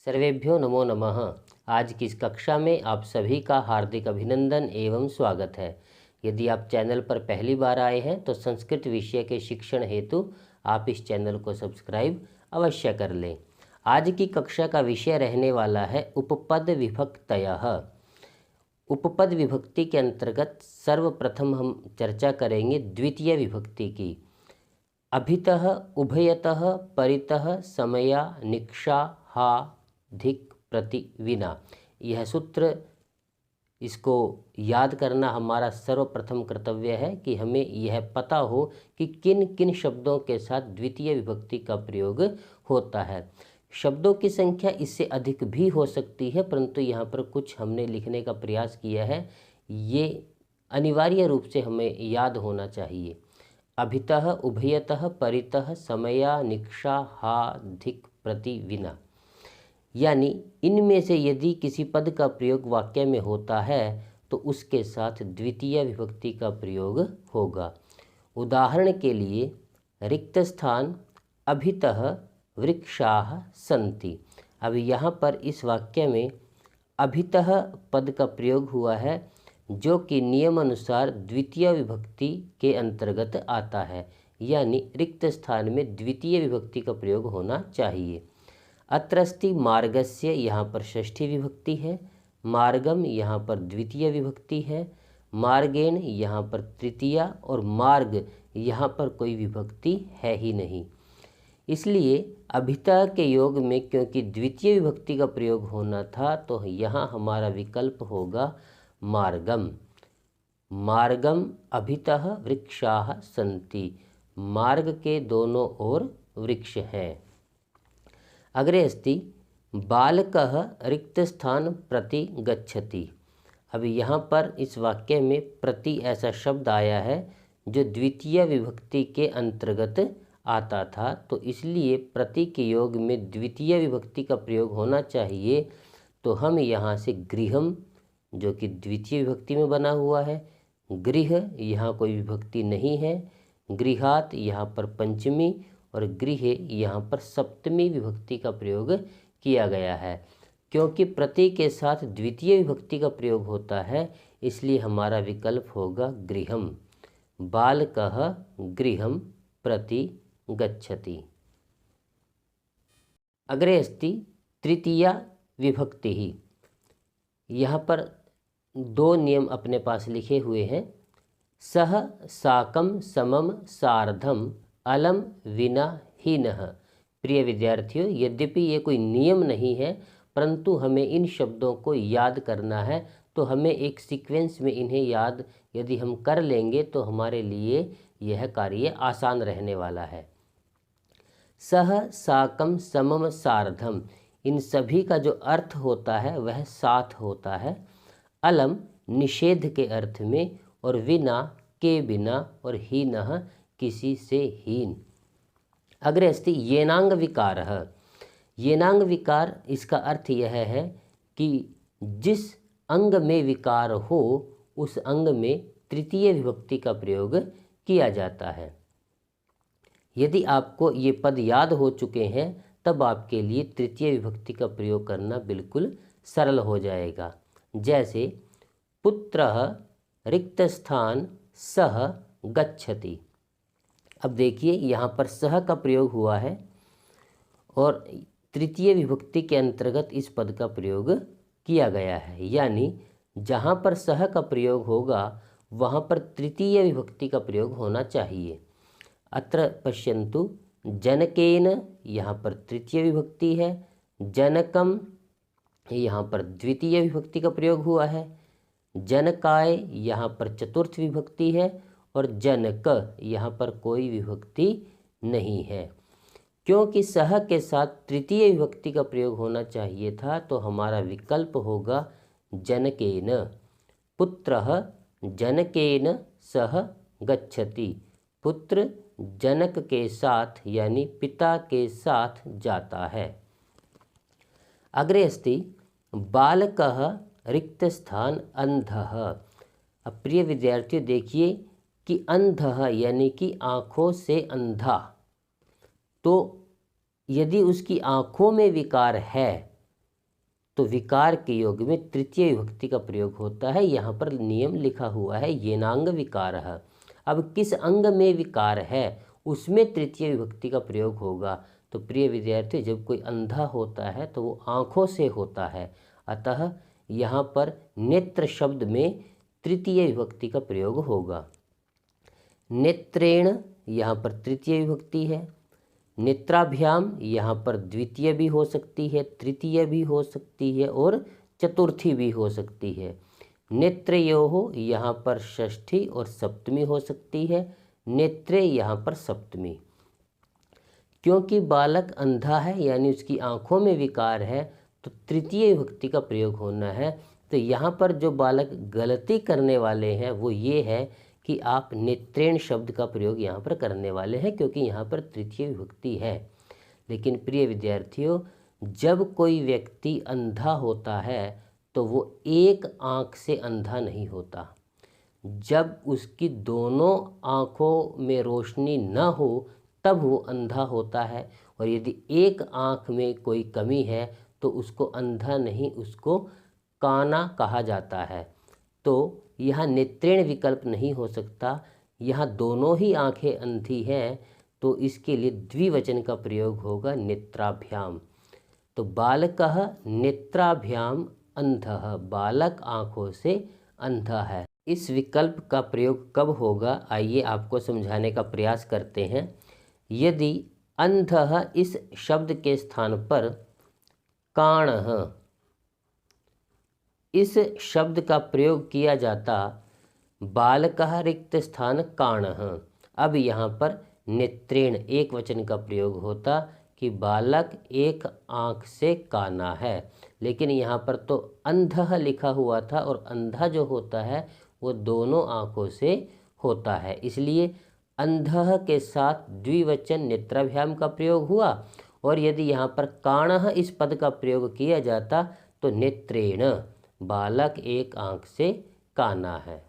सर्वेभ्यो नमो नमः। आज की इस कक्षा में आप सभी का हार्दिक अभिनंदन एवं स्वागत है। यदि आप चैनल पर पहली बार आए हैं तो संस्कृत विषय के शिक्षण हेतु आप इस चैनल को सब्सक्राइब अवश्य कर लें। आज की कक्षा का विषय रहने वाला है उपपद विभक्तयः। उपपद विभक्ति के अंतर्गत सर्वप्रथम हम चर्चा करेंगे द्वितीय विभक्ति की। अभितः, उभयतः, परितः, समया, निक्षा, हा, धिक, प्रति, विना। यह सूत्र इसको याद करना हमारा सर्वप्रथम कर्तव्य है कि हमें यह पता हो कि किन किन शब्दों के साथ द्वितीय विभक्ति का प्रयोग होता है। शब्दों की संख्या इससे अधिक भी हो सकती है, परंतु यहाँ पर कुछ हमने लिखने का प्रयास किया है, ये अनिवार्य रूप से हमें याद होना चाहिए। अभितः, उभयतः, परितः, समया, निक्षा, हा, धिक, प्रति, विना। यानी इनमें से यदि किसी पद का प्रयोग वाक्य में होता है तो उसके साथ द्वितीय विभक्ति का प्रयोग होगा। उदाहरण के लिए रिक्त स्थान अभितः वृक्षाः सन्ति। अब यहाँ पर इस वाक्य में अभितः पद का प्रयोग हुआ है जो कि नियम अनुसार द्वितीय विभक्ति के अंतर्गत आता है, यानी रिक्त स्थान में द्वितीय विभक्ति का प्रयोग होना चाहिए। अत्रस्ति मार्गस्य, यहाँ पर षष्ठी विभक्ति है। मार्गम यहाँ पर द्वितीय विभक्ति है। मार्गेण यहाँ पर तृतीया और मार्ग यहाँ पर कोई विभक्ति है ही नहीं। इसलिए अभितः के योग में क्योंकि द्वितीय विभक्ति का प्रयोग होना था तो यहाँ हमारा विकल्प होगा मार्गम। मार्गम अभितः वृक्षाः सन्ति। मार्ग के दोनों ओर वृक्ष हैं। अग्रे अस्ति बालकः रिक्त स्थान प्रति गच्छति। अब यहाँ पर इस वाक्य में प्रति ऐसा शब्द आया है जो द्वितीय विभक्ति के अंतर्गत आता था, तो इसलिए प्रति के योग में द्वितीय विभक्ति का प्रयोग होना चाहिए। तो हम यहाँ से गृहम, जो कि द्वितीय विभक्ति में बना हुआ है, गृह यहाँ कोई विभक्ति नहीं है, गृहात यहाँ पर पंचमी और गृह यहाँ पर सप्तमी विभक्ति का प्रयोग किया गया है। क्योंकि प्रति के साथ द्वितीय विभक्ति का प्रयोग होता है इसलिए हमारा विकल्प होगा गृहम। बालकः गृहम प्रति गच्छति। अग्रे अस्ति तृतीया विभक्ति ही। यहाँ पर दो नियम अपने पास लिखे हुए हैं। सह, साकम, समम, सार्धम, अलम, विना, हीनः। प्रिय विद्यार्थियों, यद्यपि ये कोई नियम नहीं है परंतु हमें इन शब्दों को याद करना है, तो हमें एक सीक्वेंस में इन्हें याद यदि हम कर लेंगे तो हमारे लिए यह कार्य आसान रहने वाला है। सह, साकम, समम, सार्धम, इन सभी का जो अर्थ होता है वह साथ होता है। अलम निषेध के अर्थ में, और विना के बिना, और हीनः किसी से हीन। अग्रे अस्ति येनांग विकारः। येनांग विकार, इसका अर्थ यह है कि जिस अंग में विकार हो उस अंग में तृतीय विभक्ति का प्रयोग किया जाता है। यदि आपको ये पद याद हो चुके हैं तब आपके लिए तृतीय विभक्ति का प्रयोग करना बिल्कुल सरल हो जाएगा। जैसे पुत्रः रिक्त स्थान सह गच्छति। अब देखिए यहाँ पर सह का प्रयोग हुआ है और तृतीय विभक्ति के अंतर्गत इस पद का प्रयोग किया गया है, यानी जहाँ पर सह का प्रयोग होगा वहाँ पर तृतीय विभक्ति का प्रयोग होना चाहिए। अत्र पश्यन्तु जनकेन, यहाँ पर तृतीय विभक्ति है। जनकम, यहाँ पर द्वितीय विभक्ति का प्रयोग हुआ है। जनकाय, यहाँ पर चतुर्थ विभक्ति है। और जनक, यहाँ पर कोई विभक्ति नहीं है। क्योंकि सह के साथ तृतीय विभक्ति का प्रयोग होना चाहिए था तो हमारा विकल्प होगा जनकेन। पुत्रः जनकेन सह गच्छति। पुत्र जनक के साथ यानी पिता के साथ जाता है। अग्रे अस्ति बालकः रिक्त स्थान अंधः। अब प्रिय विद्यार्थियों देखिए कि अंधः यानी कि आँखों से अंधा, तो यदि उसकी आँखों में विकार है तो विकार के योग में तृतीय विभक्ति का प्रयोग होता है। यहाँ पर नियम लिखा हुआ है येनांग विकारः। अब किस अंग में विकार है उसमें तृतीय विभक्ति का प्रयोग होगा। तो प्रिय विद्यार्थी, जब कोई अंधा होता है तो वो आँखों से होता है, अतः यहाँ पर नेत्र शब्द में तृतीय विभक्ति का प्रयोग होगा। नेत्रेण यहाँ पर तृतीय विभक्ति है। नेत्राभ्याम यहाँ पर द्वितीय भी हो सकती है, तृतीय भी हो सकती है और चतुर्थी भी हो सकती है। नेत्रयोः यहाँ पर षष्ठी और सप्तमी हो सकती है। नेत्रे यहाँ पर सप्तमी। क्योंकि बालक अंधा है यानी उसकी आँखों में विकार है तो तृतीय विभक्ति का प्रयोग होना है। तो यहाँ पर जो बालक गलती करने वाले हैं वो ये है कि आप नेत्रेण शब्द का प्रयोग यहाँ पर करने वाले हैं, क्योंकि यहाँ पर तृतीय विभक्ति है। लेकिन प्रिय विद्यार्थियों, जब कोई व्यक्ति अंधा होता है तो वो एक आँख से अंधा नहीं होता। जब उसकी दोनों आँखों में रोशनी न हो तब वो अंधा होता है, और यदि एक आँख में कोई कमी है तो उसको अंधा नहीं, उसको काना कहा जाता है। तो यहाँ नेत्रेण विकल्प नहीं हो सकता, यहाँ दोनों ही आँखें अंधी हैं, तो इसके लिए द्विवचन का प्रयोग होगा नेत्राभ्याम। तो बालकः नेत्राभ्याम अंधः, बालक आँखों से अंधा है। इस विकल्प का प्रयोग कब होगा, आइए आपको समझाने का प्रयास करते हैं। यदि अंधः इस शब्द के स्थान पर काणः इस शब्द का प्रयोग किया जाता, बालकः रिक्त स्थान काणः। अब यहाँ पर नेत्रेण एक वचन का प्रयोग होता कि बालक एक आँख से काना है, लेकिन यहाँ पर तो अंधः लिखा हुआ था और अंधा जो होता है वो दोनों आँखों से होता है, इसलिए अंधः के साथ द्विवचन नेत्राभ्याम का प्रयोग हुआ। और यदि यहाँ पर काणः इस पद का प्रयोग किया जाता तो नेत्रेण, बालक एक आँख से काना है।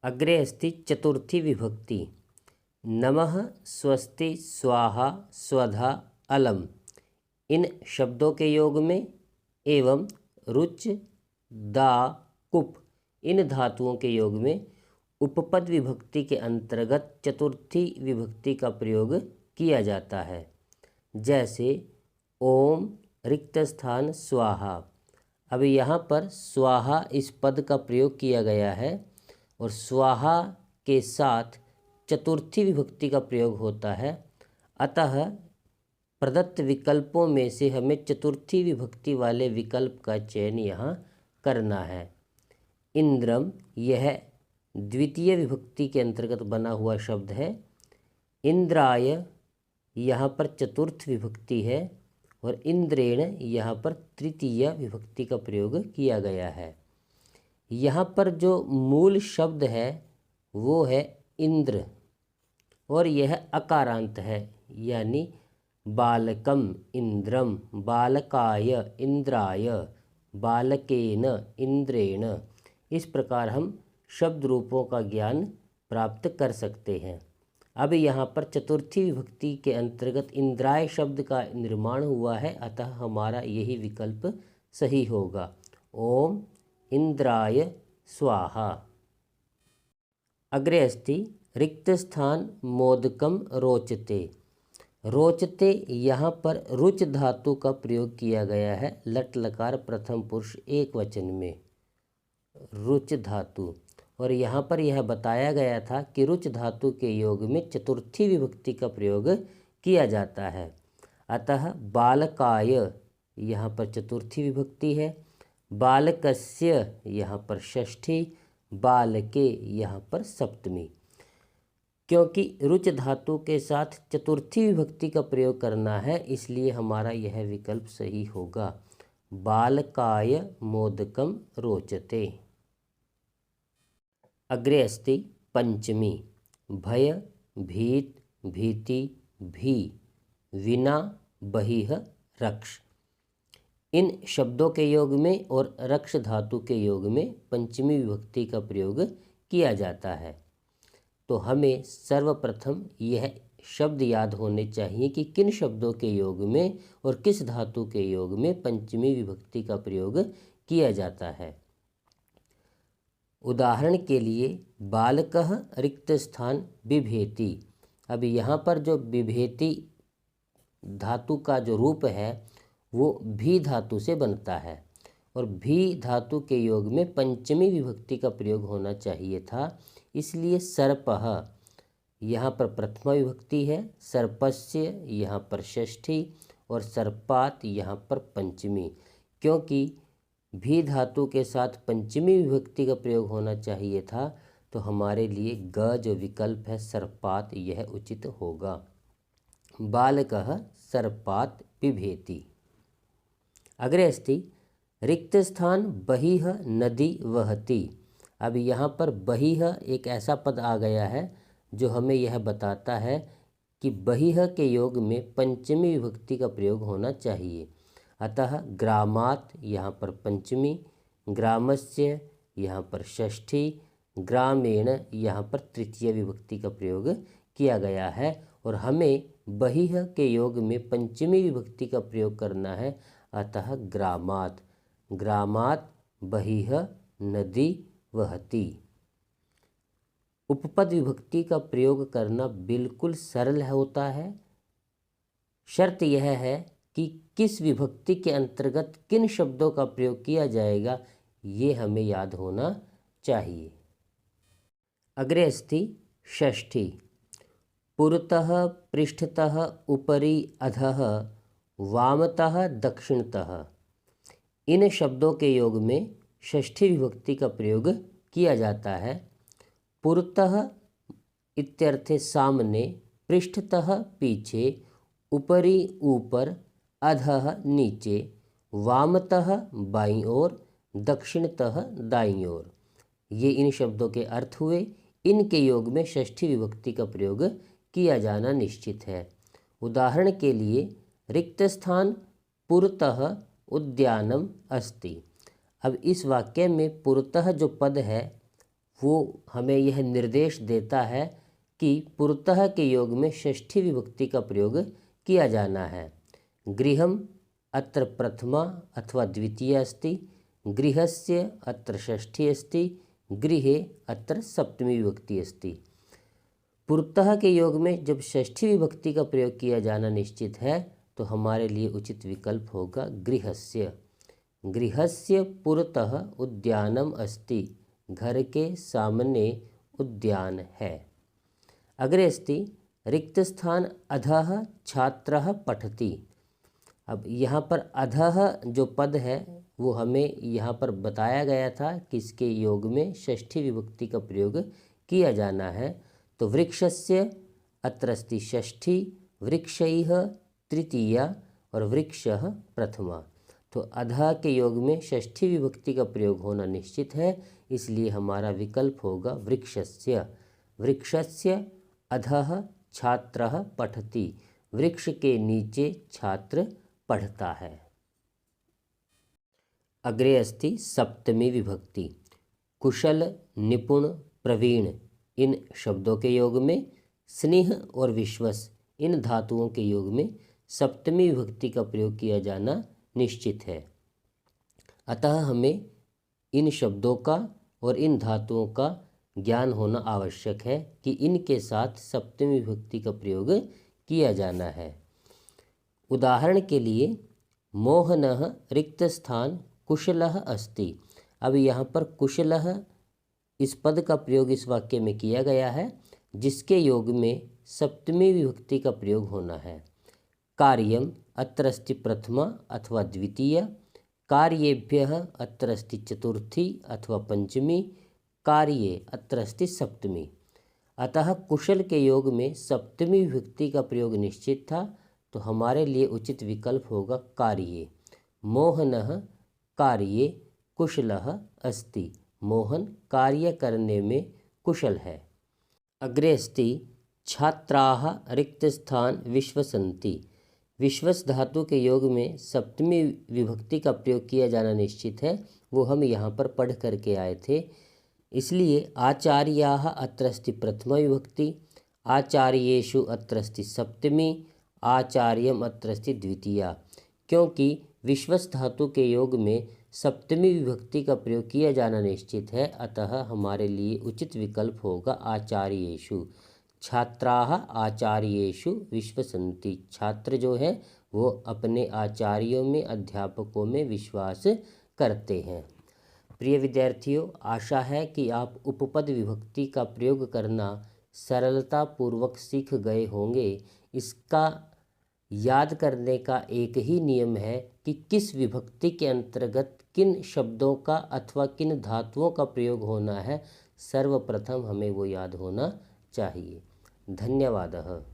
अग्रे अस्ति चतुर्थी विभक्ति। नमः, स्वस्ति, स्वाहा, स्वधा, अलम इन शब्दों के योग में एवं रुच, दा, कुप इन धातुओं के योग में उपपद विभक्ति के अंतर्गत चतुर्थी विभक्ति का प्रयोग किया जाता है। जैसे ओम रिक्त स्थान स्वाहा। अब यहाँ पर स्वाहा इस पद का प्रयोग किया गया है और स्वाहा के साथ चतुर्थी विभक्ति का प्रयोग होता है, अतः प्रदत्त विकल्पों में से हमें चतुर्थी विभक्ति वाले विकल्प का चयन यहाँ करना है। इंद्रम, यह द्वितीय विभक्ति के अंतर्गत बना हुआ शब्द है। इंद्राय यहाँ पर चतुर्थ विभक्ति है और इंद्रेण यहाँ पर तृतीय विभक्ति का प्रयोग किया गया है। यहाँ पर जो मूल शब्द है वो है इंद्र और यह अकारांत है, यानी बालकम इंद्रम, बालकाय इंद्राय, बालकेन इंद्रेण। इस प्रकार हम शब्द रूपों का ज्ञान प्राप्त कर सकते हैं। अब यहाँ पर चतुर्थी विभक्ति के अंतर्गत इंद्राय शब्द का निर्माण हुआ है, अतः हमारा यही विकल्प सही होगा। ओम इंद्राय स्वाहा। अग्रे अस्ति रिक्त स्थान मोदकम रोचते। रोचते यहाँ पर रुच धातु का प्रयोग किया गया है, लट लकार प्रथम पुरुष एक वचन में रुच धातु, और यहाँ पर यह बताया गया था कि रुच धातु के योग में चतुर्थी विभक्ति का प्रयोग किया जाता है, अतः बालकाय यहाँ पर चतुर्थी विभक्ति है, बालकस्य यहाँ पर षष्ठी, बालके यहाँ पर सप्तमी। क्योंकि रुच धातु के साथ चतुर्थी विभक्ति का प्रयोग करना है, इसलिए हमारा यह विकल्प सही होगा। बालकाय मोदकम रोचते। अग्रे अस्ति पंचमी। भय, भीत, भीति, भी, विना, बहिः, रक्ष। इन शब्दों के योग में और रक्ष धातु के योग में पंचमी विभक्ति का प्रयोग किया जाता है। तो हमें सर्वप्रथम यह शब्द याद होने चाहिए कि किन शब्दों के योग में और किस धातु के योग में पंचमी विभक्ति का प्रयोग किया जाता है। उदाहरण के लिए बालकः रिक्त स्थान बिभेति। अब यहाँ पर जो बिभेति धातु का जो रूप है वो भी धातु से बनता है और भी धातु के योग में पंचमी विभक्ति का प्रयोग होना चाहिए था, इसलिए सर्पः यहाँ पर प्रथमा विभक्ति है, सर्पस्य यहाँ पर षष्ठी और सर्पात यहाँ पर पंचमी। क्योंकि भी धातु के साथ पंचमी विभक्ति का प्रयोग होना चाहिए था तो हमारे लिए ग जो विकल्प है सर्पात यह उचित होगा। बालकः सर्पात बिभेति। अग्रे अस्ति रिक्त स्थान बहिः नदी वहति। अब यहाँ पर बहिः एक ऐसा पद आ गया है जो हमें यह बताता है कि बहिः के योग में पंचमी विभक्ति का प्रयोग होना चाहिए। अतः ग्रामात् यहाँ पर पंचमी, ग्रामस्य यहाँ पर षष्ठी, ग्रामेण यहाँ पर तृतीय विभक्ति का प्रयोग किया गया है और हमें बहिः के योग में पंचमी विभक्ति का प्रयोग करना है। अतः ग्रामात्, ग्रामात् बहिः नदी वहति। उपपद विभक्ति का प्रयोग करना बिल्कुल सरल होता है। शर्त यह है कि किस विभक्ति के अंतर्गत किन शब्दों का प्रयोग किया जाएगा ये हमें याद होना चाहिए। अग्रे अस्ति षष्ठी। पुरतः पृष्ठतः उपरि अधः वामतः दक्षिणतः। इन शब्दों के योग में षष्ठी विभक्ति का प्रयोग किया जाता है। पुरतः इत्यर्थे सामने, पृष्ठतः पीछे, उपरि ऊपर, अधः नीचे, वामतः बाईं ओर, दक्षिणतः दाईं ओर। ये इन शब्दों के अर्थ हुए। इनके योग में षष्ठी विभक्ति का प्रयोग किया जाना निश्चित है। उदाहरण के लिए रिक्त स्थान पुरतः उद्यानम अस्ति। अब इस वाक्य में पुरतः जो पद है वो हमें यह निर्देश देता है कि पुरतः के योग में षष्ठी विभक्ति का प्रयोग किया जाना है। गृहम अत्र प्रथमा अथवा द्वितीय अस्ति, गृहस्य अत्र षष्ठी अस्ति, गृहे अत्र सप्तमी विभक्ति अस्ति। पुरतः के योग में जब षष्ठी विभक्ति का प्रयोग किया जाना निश्चित है तो हमारे लिए उचित विकल्प होगा गृहस्य। गृहस्य पुरतः उद्यानम अस्ति। घर के सामने उद्यान है। अग्रे अस्ति रिक्त स्थान अधः छात्रः पठति। अब यहाँ पर अधः जो पद है वो हमें यहाँ पर बताया गया था कि इसके योग में षष्ठी विभक्ति का प्रयोग किया जाना है। तो वृक्षस्य अत्र अस्ति षष्ठी, वृक्षैः तृतीया और वृक्षः प्रथमा। तो अधः के योग में षष्ठी विभक्ति का प्रयोग होना निश्चित है, इसलिए हमारा विकल्प होगा वृक्षस्य। वृक्षस्य अधः छात्रः पठति। वृक्ष के नीचे छात्र पढ़ता है। अग्रे अस्ति सप्तमी विभक्ति। कुशल, निपुण, प्रवीण इन शब्दों के योग में स्नेह और विश्वस इन धातुओं के योग में सप्तमी विभक्ति का प्रयोग किया जाना निश्चित है। अतः हमें इन शब्दों का और इन धातुओं का ज्ञान होना आवश्यक है कि इनके साथ सप्तमी विभक्ति का प्रयोग किया जाना है। उदाहरण के लिए मोहनः रिक्त स्थान कुशलः अस्ति। अब यहाँ पर कुशलः इस पद का प्रयोग इस वाक्य में किया गया है जिसके योग में सप्तमी विभक्ति का प्रयोग होना है। कार्यम अत्र अस्ति प्रथमा अथवा द्वितीय, कार्येभ्यः अत्र अस्ति चतुर्थी अथवा पंचमी, कार्ये अत्र अस्ति सप्तमी। अतः कुशल के योग में सप्तमी विभक्ति का प्रयोग निश्चित था, तो हमारे लिए उचित विकल्प होगा कार्ये। मोहनः कार्ये कुशलः अस्ति। मोहन कार्य करने में कुशल है। अग्रे अस्ति छात्राः रिक्त स्थान विश्वसन्ति। विश्वस धातु के योग में सप्तमी विभक्ति का प्रयोग किया जाना निश्चित है, वो हम यहाँ पर पढ़ करके आए थे। इसलिए आचार्याः अत्र अस्ति प्रथमा विभक्ति, आचार्येषु अत्रस्ति सप्तमी, आचार्यम अत्रस्ति द्वितीया। क्योंकि विश्वस धातु के योग में सप्तमी विभक्ति का प्रयोग किया जाना निश्चित है, अतः हमारे लिए उचित विकल्प होगा आचार्येषु। छात्राः आचार्येषु विश्वसन्ति। छात्र जो है वो अपने आचार्यों में, अध्यापकों में विश्वास करते हैं। प्रिय विद्यार्थियों, आशा है कि आप उपपद विभक्ति का प्रयोग करना सरलता पूर्वक सीख गए होंगे। इसका याद करने का एक ही नियम है कि किस विभक्ति के अंतर्गत किन शब्दों का अथवा किन धातुओं का प्रयोग होना है, सर्वप्रथम हमें वो याद होना चाहिए। धन्यवाद।